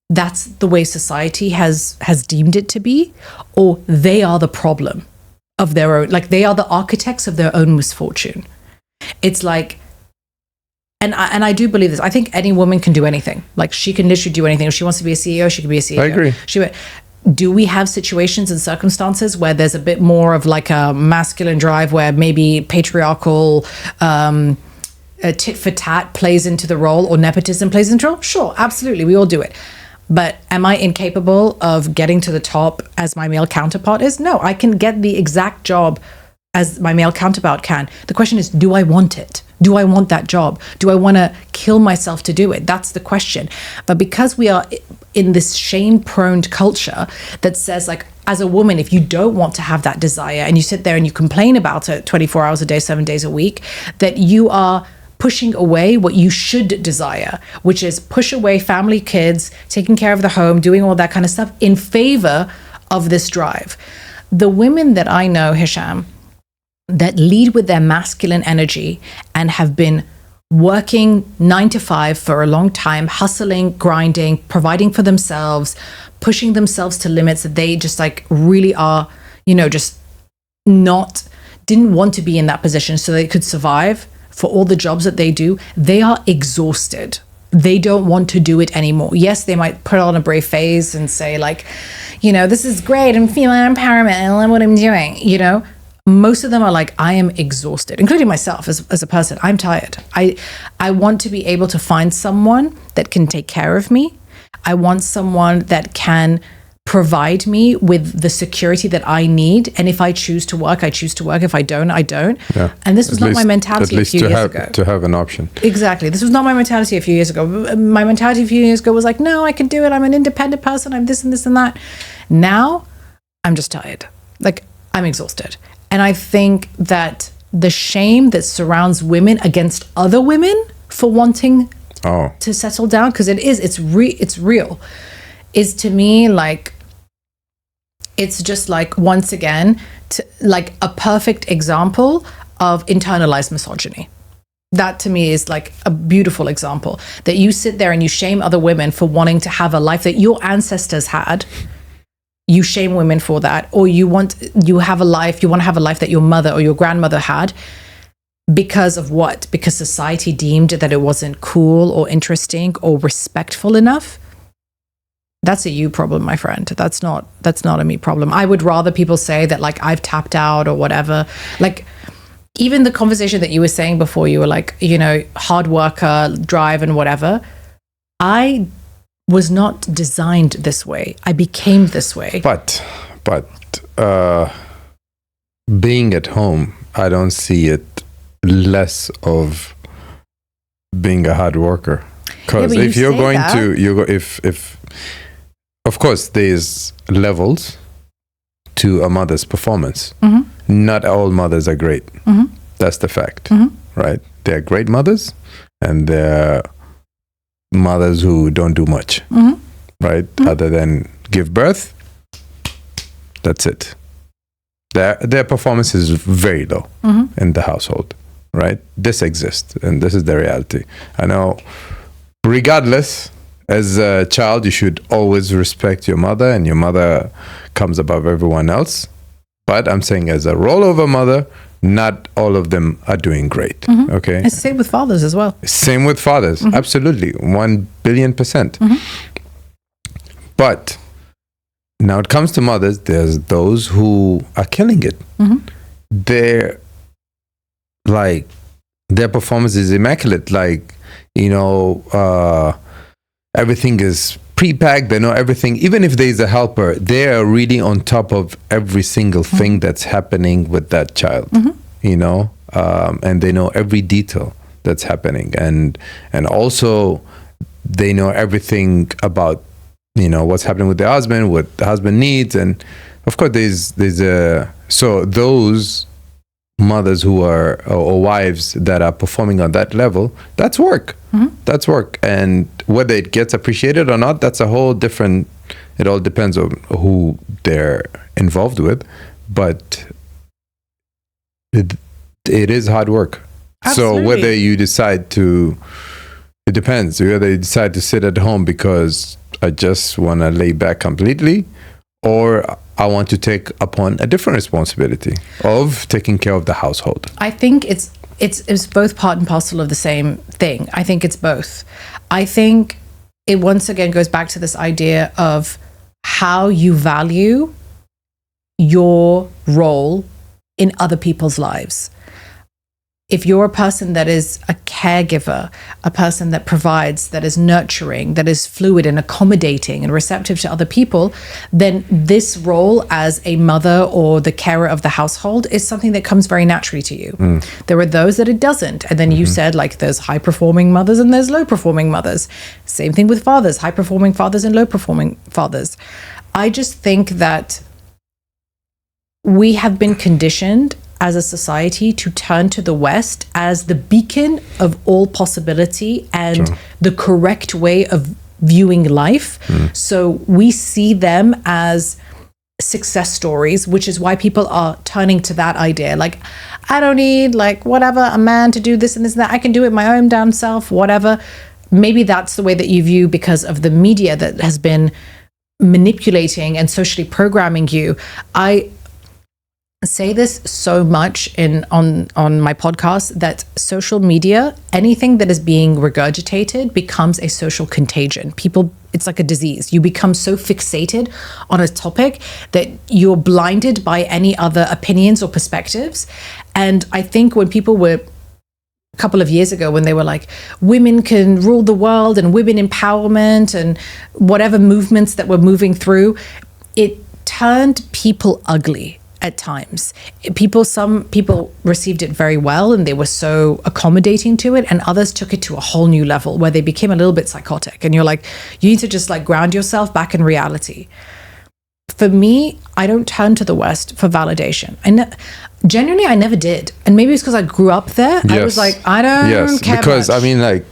A: that's the way society has deemed it to be, or they are the problem of their own, like they are the architects of their own misfortune. It's like, and I do believe this. I think any woman can do anything. Like she can literally do anything. If she wants to be a CEO, she can be a CEO.
B: I agree.
A: Do we have situations and circumstances where there's a bit more of like a masculine drive, where maybe patriarchal tit for tat plays into the role, or nepotism plays into the role? Sure, absolutely, we all do it. But am I incapable of getting to the top as my male counterpart is? No, I can get the exact job as my male counterpart can. The question is, do I want it? Do I want that job? Do I want to kill myself to do it? That's the question. But because we are in this shame-prone culture that says, like, as a woman, if you don't want to have that desire and you sit there and you complain about it 24 hours a day, 7 days a week, that you are pushing away what you should desire, which is push away family, kids, taking care of the home, doing all that kind of stuff in favor of this drive. The women that I know, Hisham, that lead with their masculine energy and have been working 9 to 5 for a long time, hustling, grinding, providing for themselves, pushing themselves to limits that they just like really are, you know, just didn't want to be in that position so they could survive for all the jobs that they do. They are exhausted. They don't want to do it anymore. Yes, they might put on a brave face and say like, this is great and female empowerment and I love what I'm doing, most of them are like, I am exhausted, including myself as a person. I'm tired. I want to be able to find someone that can take care of me. I want someone that can provide me with the security that I need. And if I choose to work, I choose to work. If I don't, I don't.
B: Yeah.
A: And this was not my mentality a few years ago.
B: To have an option.
A: Exactly. This was not my mentality a few years ago. My mentality a few years ago was like, no, I can do it. I'm an independent person. I'm this and this and that. Now, I'm just tired. Like, I'm exhausted. And I think that the shame that surrounds women against other women for wanting to settle down, because it's real, is to me like, it's just like, once again, like a perfect example of internalized misogyny. That to me is like a beautiful example, that you sit there and you shame other women for wanting to have a life that your ancestors had. You shame women for that, or you want to have a life that your mother or your grandmother had, because of what? Because society deemed that it wasn't cool or interesting or respectful enough. That's a you problem, my friend. That's not a me problem. I would rather people say that like I've tapped out or whatever. Like even the conversation that you were saying before, you were like, hard worker, drive and whatever. I was not designed this way. I became this way.
B: But being at home, I don't see it less of being a hard worker. Because if you're going if of course there's levels to a mother's performance. Mm-hmm. Not all mothers are great. Mm-hmm. That's the fact, right? They're great mothers, and they're mothers who don't do much, right? Other than give birth. That's it. Their performance is very low in the household, right? This exists, and this is the reality. I know, regardless, as a child, you should always respect your mother, and your mother comes above everyone else. But I'm saying, as a rollover mother, not all of them are doing great. Okay.
A: It's the same with fathers as well.
B: Same with fathers. Absolutely. 1,000,000,000%. But now it comes to mothers, there's those who are killing it. They're like, their performance is immaculate. Like, everything is pre-packed. They know everything. Even if there's a helper, they are really on top of every single thing that's happening with that child, and they know every detail that's happening. And also they know everything about, what's happening with the husband, what the husband needs. And of course so those mothers who are, or wives that are performing on that level, that's work. That's work. And whether it gets appreciated or not, that's a whole different, it all depends on who they're involved with. But it is hard work. Absolutely. So whether you decide to, it depends, whether you decide to sit at home because I just want to lay back completely, or I want to take upon a different responsibility of taking care of the household.
A: I think it's both part and parcel of the same thing. I think it's both. I think it once again goes back to this idea of how you value your role in other people's lives. If you're a person that is a caregiver, a person that provides, that is nurturing, that is fluid and accommodating and receptive to other people, then this role as a mother or the carer of the household is something that comes very naturally to you. There are those that it doesn't. And then you said, like, there's high-performing mothers and there's low-performing mothers. Same thing with fathers, high-performing fathers and low-performing fathers. I just think that we have been conditioned as a society to turn to the West as the beacon of all possibility and the correct way of viewing life. So we see them as success stories, which is why people are turning to that idea. Like, I don't need a man to do this and this and that. I can do it my own damn self, whatever. Maybe that's the way that you view because of the media that has been manipulating and socially programming you. say this so much on my podcast, that social media, anything that is being regurgitated becomes a social contagion. People, it's like a disease. You become so fixated on a topic that you're blinded by any other opinions or perspectives. And I think when people were, a couple of years ago, when they were like, women can rule the world and women empowerment and whatever movements that were moving through, it turned people ugly at times. Some people received it very well and they were so accommodating to it, and others took it to a whole new level where they became a little bit psychotic. And you're like, you need to just like ground yourself back in reality. For me, I don't turn to the West for validation. Genuinely, I never did. And maybe it's because I grew up there. Yes. I was like, I don't care
B: because
A: much.
B: I mean, like,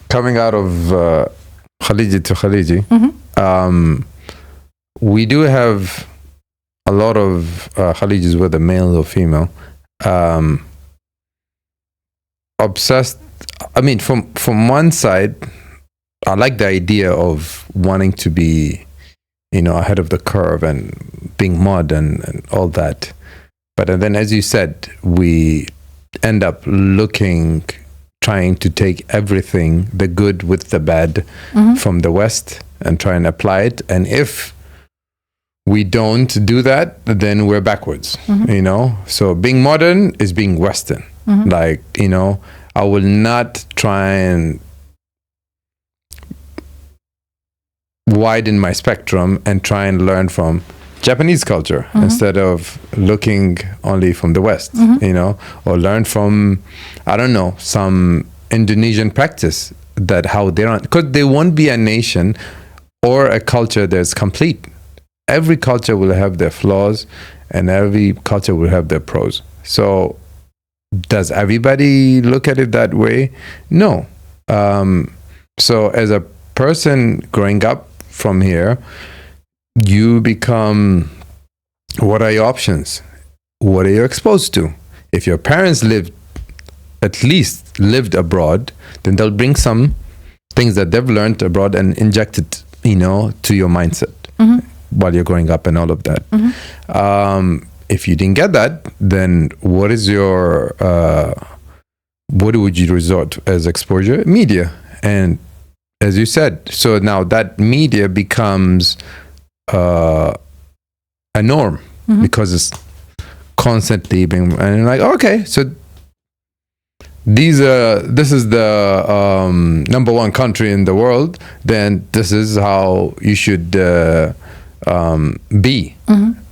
B: coming out of Khaliji to Khaliji, we do have a lot of Khalijis, whether male or female, obsessed. I mean, from one side, I like the idea of wanting to be, ahead of the curve and being modern and all that. But then, as you said, we end up trying to take everything, the good with the bad, from the West and try and apply it. And if we don't do that, then we're backwards, So being modern is being Western. Like, I will not try and widen my spectrum and try and learn from Japanese culture instead of looking only from the West, or learn from, I don't know, some Indonesian practice that how they don't, because there won't be a nation or a culture that's complete. Every culture will have their flaws and every culture will have their pros. So does everybody look at it that way? No. So as a person growing up from here, you become, what are your options? What are you exposed to? If your parents at least lived abroad, then they'll bring some things that they've learned abroad and inject it, to your mindset. While you're growing up and all of that. If you didn't get that, then what is your, what would you resort to as exposure? Media. And as you said, so now that media becomes a norm because it's constantly being, and you're like, okay, so this is the number one country in the world, then this is how you should be.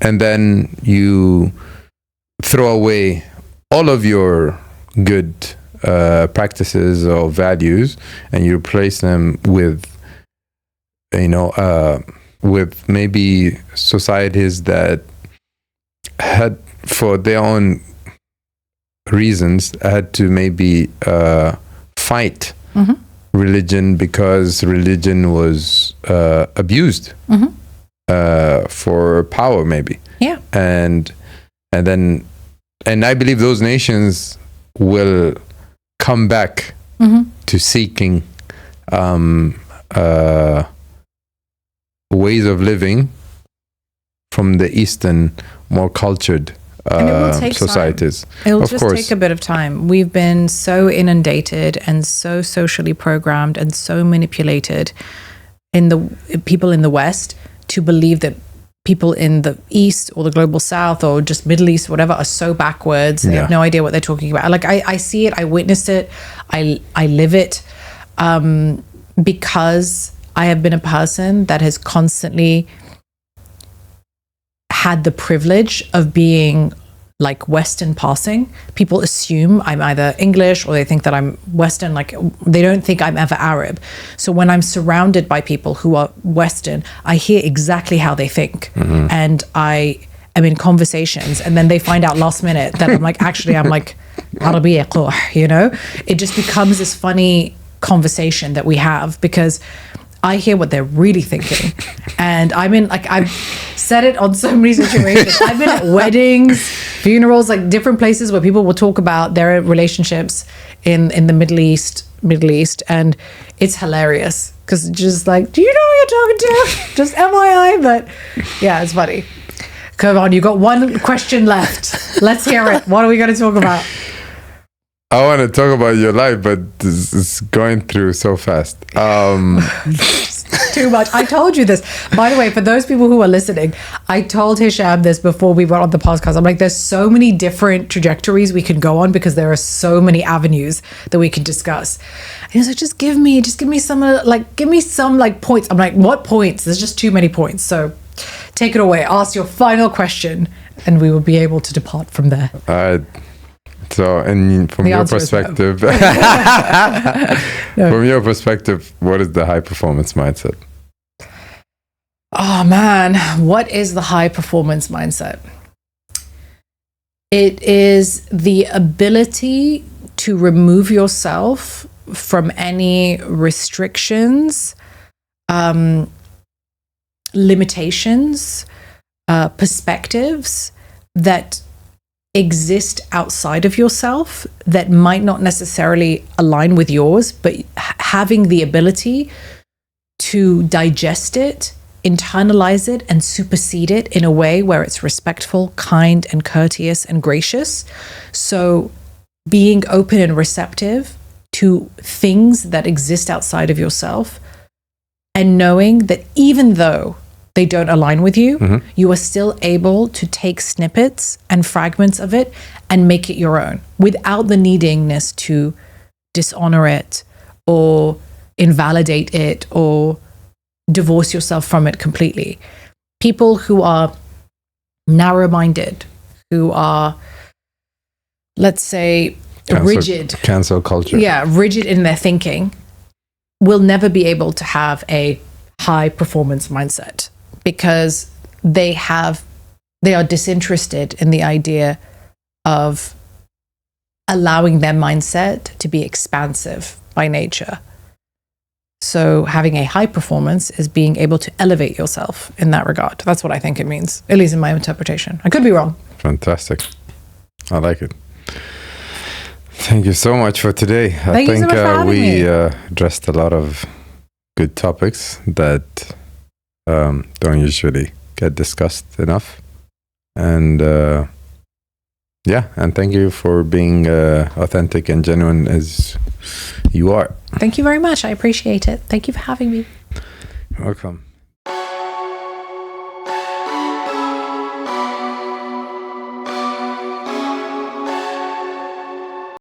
B: And then you throw away all of your good practices or values and you replace them with with maybe societies that had, for their own reasons, had to maybe fight religion because religion was abused for power, maybe.
A: Yeah.
B: And I believe those nations will come back to seeking ways of living from the Eastern, more cultured
A: and it will take
B: societies.
A: Time. It'll just take a bit of time. We've been so inundated and so socially programmed and so manipulated in the people in the West to believe that people in the East or the global South or just Middle East, whatever, are so backwards. They have no idea what they're talking about. Like I see it, I witnessed it, I live it, because I have been a person that has constantly had the privilege of being like Western passing. People assume I'm either English or they think that I'm Western. Like they don't think I'm ever Arab. So when I'm surrounded by people who are Western, I hear exactly how they think. And I am in conversations and then they find out last minute that I'm like, actually, I'm like, Arabiya, it just becomes this funny conversation that we have because I hear what they're really thinking. And I'm in, like, I've said it on so many situations. I've been at weddings, funerals, like different places where people will talk about their relationships in the Middle East. And it's hilarious because just like, do you know who you're talking to? Just FYI, but yeah, it's funny. Come on, you got one question left. Let's hear it. What are we going to talk about?
B: I want to talk about your life, but this is going through so fast.
A: Too much. I told you this. By the way, for those people who are listening, I told Hisham this before we went on the podcast. I'm like, there's so many different trajectories we can go on because there are so many avenues that we can discuss. And he's like, just give me some points. I'm like, what points? There's just too many points. So take it away. Ask your final question and we will be able to depart from there.
B: So, and from your perspective,
A: no.
B: From your perspective, what is the high performance mindset?
A: Oh man, what is the high performance mindset? It is the ability to remove yourself from any restrictions, limitations, perspectives that exist outside of yourself that might not necessarily align with yours, but having the ability to digest it, internalize it, and supersede it in a way where it's respectful, kind, and courteous and gracious. So being open and receptive to things that exist outside of yourself and knowing that even though they don't align with you, you are still able to take snippets and fragments of it and make it your own without the needingness to dishonor it or invalidate it or divorce yourself from it completely. People who are narrow-minded, who are, let's say, rigid.
B: Cancel culture.
A: Yeah, rigid in their thinking will never be able to have a high performance mindset. Because they are disinterested in the idea of allowing their mindset to be expansive by nature. So having a high performance is being able to elevate yourself in that regard. That's what I think it means, at least in my interpretation. I could be wrong.
B: Fantastic. I like it. Thank you so much for today.
A: Thank you so much for having me.
B: Addressed a lot of good topics that don't usually get discussed enough. And and thank you for being authentic and genuine as you are.
A: Thank you very much. I appreciate it. Thank you for having me.
B: Welcome.